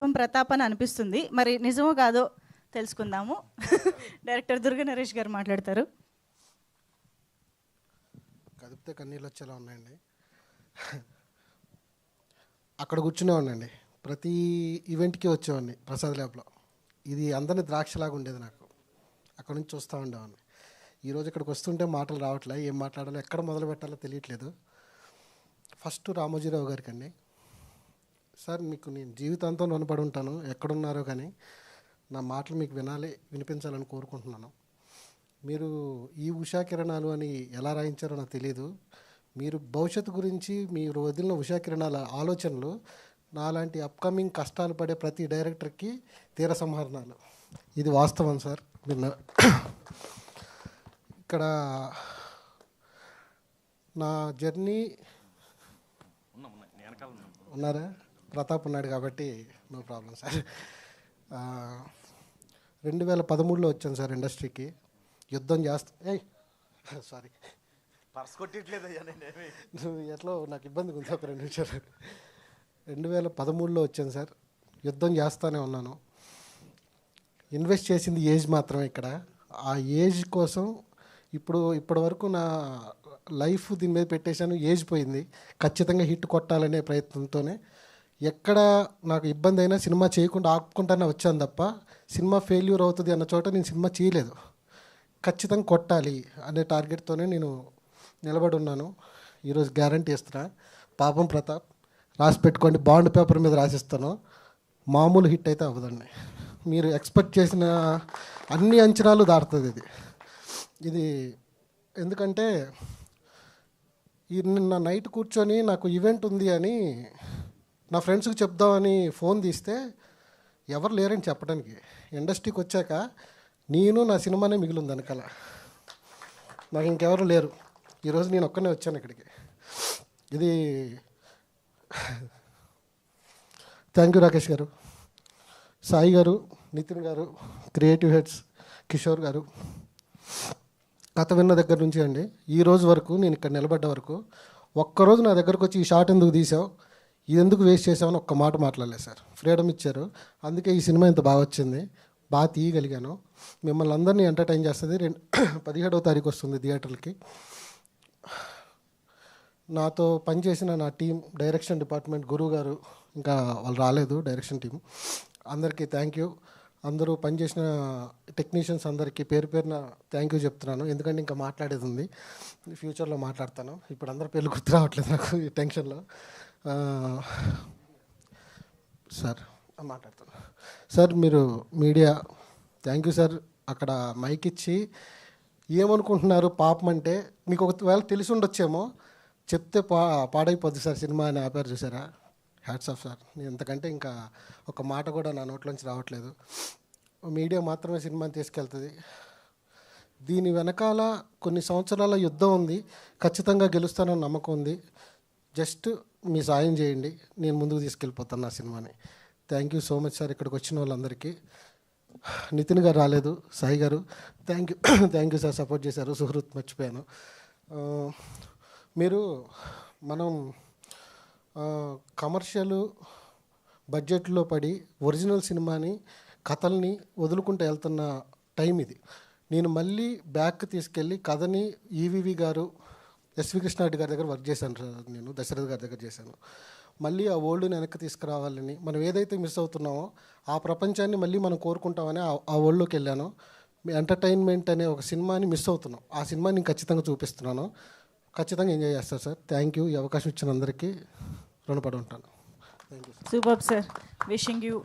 ప్రతాప్ అని అనిపిస్తుంది. మరి నిజమో కాదో తెలుసుకుందాము. డైరెక్టర్ దుర్గా నరేష్ గారు మాట్లాడతారు. కదిపితే కన్నీళ్ళు వచ్చేలా ఉన్నాయండి. అక్కడ కూర్చునేవాడినండి, ప్రతి ఈవెంట్కి వచ్చేవాడిని ప్రసాద్ ల్యాబ్లో. ఇది అందరినీ ద్రాక్షలాగా ఉండేది నాకు. అక్కడ నుంచి చూస్తూ ఉండేవాడిని. ఈరోజు ఇక్కడికి వస్తుంటే మాటలు రావట్లే, ఏం మాట్లాడాలో ఎక్కడ మొదలు పెట్టాలో తెలియట్లేదు. ఫస్ట్ రామోజీరావు గారికి అండి, సార్ మీకు నేను జీవితాంతం రుణపడి ఉంటాను, ఎక్కడున్నారో కానీ నా మాటలు మీకు వినిపించాలని కోరుకుంటున్నాను. మీరు ఈ ఉషా కిరణాలు అని ఎలా రాయించారో నాకు తెలియదు. మీరు భవిష్యత్తు గురించి మీరు వదిలిన ఉషా కిరణాల ఆలోచనలు నాలాంటి అప్కమింగ్ కష్టాలు పడే ప్రతి డైరెక్టర్కి తీర సంహరణాలు. ఇది వాస్తవం సార్. ఇక్కడ నా జర్నీ ఉన్నారా, ప్రతాప్ ఉన్నాడు కాబట్టి నో ప్రాబ్లం సార్. 2013లో వచ్చాను సార్ ఇండస్ట్రీకి. యుద్ధం చేస్తా సారీ పర్స్ కొట్టట్లేదయ్యా, నువ్వు ఎట్లా నాకు ఇబ్బంది ఉంది, ఒక 2 నిమిషాలు. 2013లో వచ్చాను సార్. యుద్ధం చేస్తూనే ఉన్నాను. ఇన్వెస్ట్ చేసింది ఏజ్ మాత్రమే. ఇక్కడ ఆ ఏజ్ కోసం ఇప్పటి వరకు నా లైఫ్ దీని మీద పెట్టేశాను. ఏజ్ పోయింది, ఖచ్చితంగా హిట్ కొట్టాలనే ప్రయత్నంతోనే ఎక్కడ నాకు ఇబ్బంది అయినా సినిమా చేయకుండా ఆపుకుంటానే వచ్చాను తప్ప, సినిమా ఫెయిల్యూర్ అవుతుంది అన్న చోట నేను సినిమా చేయలేదు. ఖచ్చితంగా కొట్టాలి అనే టార్గెట్తోనే నేను నిలబడి ఉన్నాను. ఈరోజు గ్యారంటీ ఇస్తున్నా, పాపం ప్రతాప్ రాసి పెట్టుకోండి, బాండ్ పేపర్ మీద రాసిస్తాను. మామూలు హిట్ అయితే అవ్వదండి. మీరు ఎక్స్పెక్ట్ చేసిన అన్ని అంచనాలు దాటుతుంది ఇది. ఎందుకంటే నిన్న నైట్ కూర్చొని నాకు ఈవెంట్ ఉంది అని నా ఫ్రెండ్స్కి చెప్దామని ఫోన్ తీస్తే ఎవరు లేరని చెప్పడానికి. ఇండస్ట్రీకి వచ్చాక నేను నా సినిమానే మిగిలింది వెనకాల, నాకు ఇంకెవరు లేరు. ఈరోజు నేను ఒక్కనే వచ్చాను ఇక్కడికి. ఇది థ్యాంక్ యూ రాకేష్ గారు, సాయి గారు, నితిన్ గారు, క్రియేటివ్ హెడ్స్, కిషోర్ గారు. కథ విన్న దగ్గర నుంచి అండి ఈ రోజు వరకు, నేను ఇక్కడ నిలబడ్డ వరకు ఒక్కరోజు నా దగ్గరకు వచ్చి ఈ షాట్ ఎందుకు తీసావు, ఇది ఎందుకు వేస్ట్ చేసామని ఒక్క మాట మాట్లాడలేదు సార్. ఫ్రీడమ్ ఇచ్చారు, అందుకే ఈ సినిమా ఇంత బాగా వచ్చింది, బాగా తీయగలిగాను. మిమ్మల్ని అందరినీ ఎంటర్టైన్ చేస్తుంది. 17వ తారీఖు వస్తుంది థియేటర్లకి. నాతో పనిచేసిన నా టీం, డైరెక్షన్ డిపార్ట్మెంట్, గురువు గారు, ఇంకా వాళ్ళు రాలేదు డైరెక్షన్ టీం, అందరికీ థ్యాంక్ యూ. అందరూ పనిచేసిన టెక్నీషియన్స్ అందరికీ పేరు పేరున థ్యాంక్ యూ చెప్తున్నాను. ఎందుకంటే ఇంకా మాట్లాడేది ఉంది, ఫ్యూచర్లో మాట్లాడతాను. ఇప్పుడు అందరి పేర్లు గుర్తు రావట్లేదు నాకు ఈ టెన్షన్లో. సార్ మాట్లాడతాను సార్. మీరు మీడియా థ్యాంక్ యూ సార్. అక్కడ మైక్ ఇచ్చి ఏమనుకుంటున్నారు పాపం అంటే, మీకు ఒకవేళ తెలిసి ఉండొచ్చేమో, చెప్తే పాడైపోద్ది సార్ సినిమా అని ఆపారు చూసారా. Hats off sir. నేను ఎంతకంటే ఇంకా ఒక మాట కూడా నా నోట్లోంచి రావట్లేదు. మీడియా మాత్రమే సినిమాని తీసుకెళ్తుంది. దీని వెనకాల కొన్ని సంవత్సరాల యుద్ధం ఉంది, ఖచ్చితంగా గెలుస్తానని నమ్మకం ఉంది. జస్ట్ మీ సాయం చేయండి, నేను ముందుకు తీసుకెళ్ళిపోతాను నా సినిమాని. Thank you so much sir. ఇక్కడికి వచ్చిన వాళ్ళందరికీ. నితిన్ గారు రాలేదు, సాయి గారు థ్యాంక్ యూ సార్, సపోర్ట్ చేశారు. సుహృత్ మర్చిపోయాను. మనం కమర్షియల్ బడ్జెట్లో పడి ఒరిజినల్ సినిమాని, కథల్ని వదులుకుంటూ వెళ్తున్న టైం ఇది. నేను మళ్ళీ బ్యాక్ తీసుకెళ్ళి కథని ఈవీవి గారు, ఎస్వి కృష్ణారెడ్డి గారి దగ్గర వర్క్ చేశాను సార్. నేను దశరథ్ గారి దగ్గర చేశాను. మళ్ళీ ఆ ఓల్డ్ని వెనక్కి తీసుకురావాలని, మనం ఏదైతే మిస్ అవుతున్నామో ఆ ప్రపంచాన్ని మళ్ళీ మనం కోరుకుంటామని ఆ ఓల్డ్లోకి వెళ్ళాను. ఎంటర్టైన్మెంట్ అనే ఒక సినిమాని మిస్ అవుతున్నాం, ఆ సినిమాని నేను ఖచ్చితంగా చూపిస్తున్నాను. ఖచ్చితంగా ఎంజాయ్ చేస్తారు సార్. Thank you. ఈ అవకాశం ఇచ్చిన అందరికీ రుణపడి ఉంటాను. Thank you. Super sir. Wishing you